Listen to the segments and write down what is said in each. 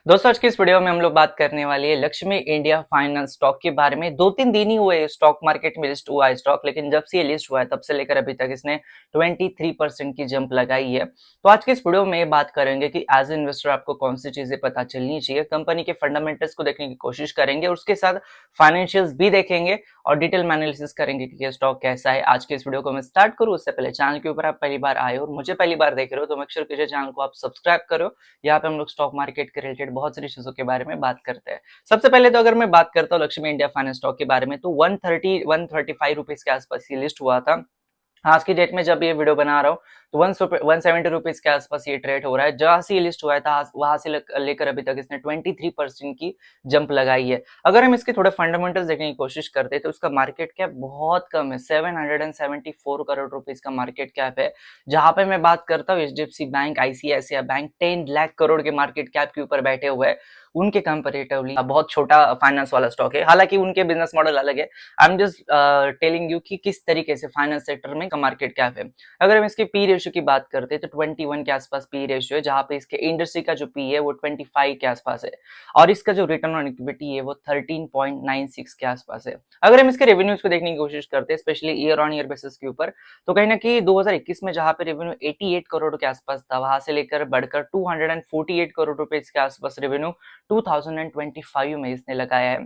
दोस्तों आज की इस वीडियो में हम लोग बात करने वाली है लक्ष्मी इंडिया फाइनेंस स्टॉक के बारे में। 2-3 दिन ही हुए स्टॉक मार्केट में लिस्ट हुआ है स्टॉक, लेकिन जब से ये लिस्ट हुआ है तब से लेकर अभी तक इसने 23% की जंप लगाई है। तो आज की इस वीडियो में बात करेंगे कि एज इन्वेस्टर आपको कौन सी चीजें पता चलनी चाहिए, कंपनी के फंडामेंटल्स को देखने की कोशिश करेंगे, उसके साथ फाइनेंशियल्स भी देखेंगे और डिटेल में एनालिसिस करेंगे कि ये स्टॉक कैसा है। आज के इस वीडियो को मैं स्टार्ट करूँ उससे पहले चैनल के ऊपर आप पहली बार आए हो और मुझे पहली बार देख रहे हो तो मेक श्योर कीजिए चैनल को आप सब्सक्राइब करो। यहाँ पे हम लोग स्टॉक मार्केट के रिलेटेड बहुत सारी चीजों के बारे में बात करते हैं। सबसे पहले तो अगर मैं बात करता हूँ लक्ष्मी इंडिया फाइनेंस स्टॉक के बारे में तो 135 रुपीज के आसपास ये लिस्ट हुआ था। आज की डेट में जब ये वीडियो बना रहा हूँ तो 170 रुपीज के आसपास ये ट्रेड हो रहा है। जहां से ये लिस्ट हुआ था वहां से लेकर अभी तक इसने 23% की जंप लगाई है। अगर हम इसके थोड़े फंडामेंटल्स देखने की कोशिश करते हैं तो उसका मार्केट कैप बहुत कम है, 774 करोड़ रुपीज का मार्केट कैप है। जहां पे मैं बात करता हूँ HDFC bank, ICICI bank 10 lakh crore के मार्केट कैप के ऊपर बैठे हुए हैं। उनके कंपेरेटिवली बहुत छोटा फाइनेंस वाला स्टॉक है, हालांकि उनके बिजनेस मॉडल अलग है। I am just telling you कि किस तरीके से फाइनेंस सेक्टर में का मार्केट कैप है। अगर हम इसके पी रेशियो की बात करते हैं तो 21 के आसपास पी रेशियो है, जहां पे इसके इंडस्ट्री का जो पी है वो 25 के आसपास है और इसका जो रिटर्न ऑन इक्विटी है वो 13.96 के आसपास है। अगर हम इसके रेवेन्यूज को देखने की कोशिश करते हैं specially year on year basis के ऊपर, तो कहीं ना कहीं 2021 में जहां पे रेवेन्यू 88 करोड़ के आसपास था वहां से लेकर बढ़कर 248 करोड़ रुपए के आसपास रेवेन्यू 2025 में इसने लगाया है।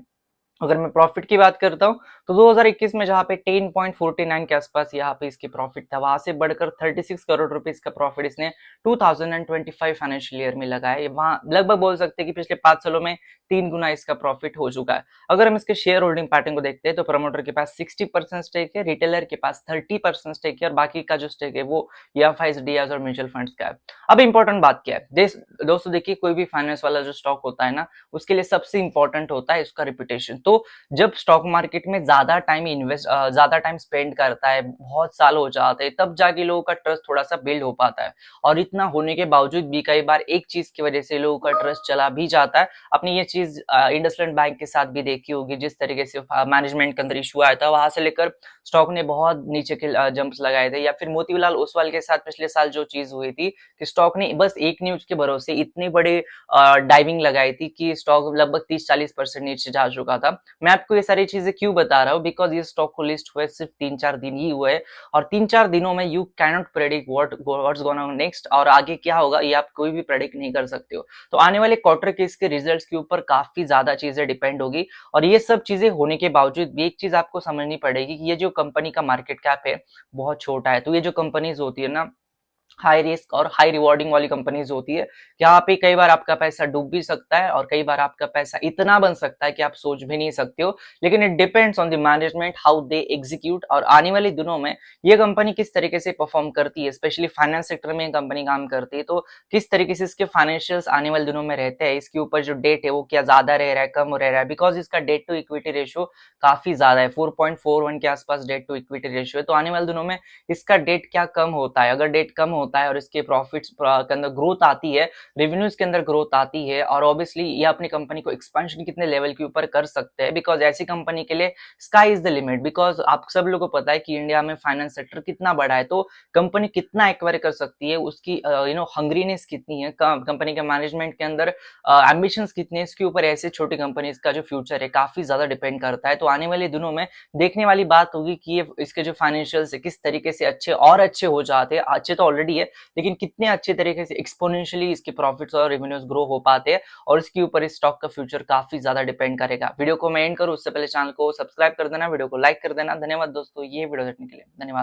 अगर मैं प्रॉफिट की बात करता हूं तो 2021 में जहां पे 10.49 के आसपास यहाँ पे इसकी प्रॉफिट था वहां से बढ़कर 36 करोड़ रुपीस का प्रॉफिट इसने 2025 फाइनेंशियल ईयर में लगाया है। वहां लगभग बोल सकते हैं कि पिछले 5 सालों में 3 गुना इसका प्रॉफिट हो चुका है। अगर हम इसके शेयर होल्डिंग पैटर्न को देखते हैं तो प्रमोटर के पास 60% स्टेक है, रिटेलर के पास 30% स्टेक है और बाकी का जो स्टेक है वो एफआईज, डीआईज और म्यूचुअल फंड्स का है। अब इंपॉर्टेंट बात क्या है दोस्तों, देखिए कोई भी फाइनेंस वाला जो स्टॉक होता है ना उसके लिए सबसे इंपॉर्टेंट होता है उसका रिपुटेशन। तो जब स्टॉक मार्केट में ज्यादा टाइम स्पेंड करता है, बहुत साल हो जाते हैं, तब जाके लोगों का ट्रस्ट थोड़ा सा बिल्ड हो पाता है। और इतना होने के बावजूद भी कई बार एक चीज की वजह से लोगों का ट्रस्ट चला भी जाता है। अपनी ये चीज इंडसलैंड बैंक के साथ भी देखी होगी, जिस तरीके से मैनेजमेंट के अंदर इशू आया था वहां से लेकर स्टॉक ने बहुत नीचे के जंप्स लगाए थे। या फिर मोतीलाल ओसवाल के साथ पिछले साल जो चीज हुई थी कि स्टॉक ने बस एक न्यूज के भरोसे इतने बड़े डाइविंग लगाई थी कि स्टॉक लगभग 30-40% नीचे जा चुका था। मैं आपको ये सारी चीजें क्यों बता रहा हूँ, बिकॉज ये स्टॉक को लिस्ट हुए सिर्फ 3-4 दिन ही हुए हैं और 3-4 दिनों में you cannot predict what's gonna next और आगे क्या होगा ये आप कोई भी प्रेडिक्ट नहीं कर सकते हो। तो आने वाले क्वार्टर के इसके रिजल्ट्स के ऊपर काफी ज्यादा चीजें डिपेंड होगी और ये सब चीजें होने के बावजूद भी एक चीज आपको समझनी पड़ेगी कि ये जो कंपनी का मार्केट कैप है बहुत छोटा है। तो ये जो कंपनीज होती है ना हाई रिस्क और हाई रिवॉर्डिंग वाली कंपनीज होती है, यहाँ पे कई बार आपका पैसा डूब भी सकता है और कई बार आपका पैसा इतना बन सकता है कि आप सोच भी नहीं सकते हो। लेकिन it depends on the management how they execute और आने वाले दिनों में ये कंपनी किस तरीके से परफॉर्म करती है, स्पेशली फाइनेंस सेक्टर में कंपनी काम करती है तो किस तरीके से इसके फाइनेंशियल्स आने वाले दिनों में रहते हैं, इसके ऊपर जो डेट है वो क्या ज्यादा रह रहा है कम रह रहा है। बिकॉज इसका डेट टू इक्विटी रेशियो काफी ज्यादा है, 4.41 के आसपास डेट टू इक्विटी रेशियो है। तो आने वाले दिनों में इसका डेट क्या कम होता है, अगर डेट कम होता है और इसके प्रॉफिट्स के अंदर ग्रोथ आती है, रेवेन्यूज के अंदर ग्रोथ आती है और ऑब्वियसली ये अपनी कंपनी को एक्सपेंशन कितने लेवल के ऊपर कर सकते हैं, बिकॉज ऐसी कंपनी के लिए sky is the limit. Because आप सब लोगों को पता है कि इंडिया में फाइनेंस सेक्टर कितना बड़ा है, तो कंपनी कितना एक्वायर कर सकती है, उसकी हंग्रीनेस कितनी है, कंपनी के मैनेजमेंट के अंदर एम्बिशंस कितने, इसके ऊपर ऐसे छोटी कंपनीज का जो फ्यूचर है काफी ज्यादा डिपेंड करता है। तो आने वाले दिनों में देखने वाली बात होगी कि ये इसके जो फाइनेंशियल्स है किस तरीके से अच्छे और अच्छे हो जाते हैं। अच्छे तो ऑलरेडी है लेकिन कितने अच्छे तरीके से एक्सपोनेंशियली इसके प्रॉफिट्स और रेवेन्यूज ग्रो हो पाते हैं और इसके ऊपर इस स्टॉक का फ्यूचर काफी ज्यादा डिपेंड करेगा। वीडियो को मैं एंड करूं उससे पहले चैनल को सब्सक्राइब कर देना, वीडियो को लाइक कर देना। धन्यवाद दोस्तों ये वीडियो देखने के लिए, धन्यवाद।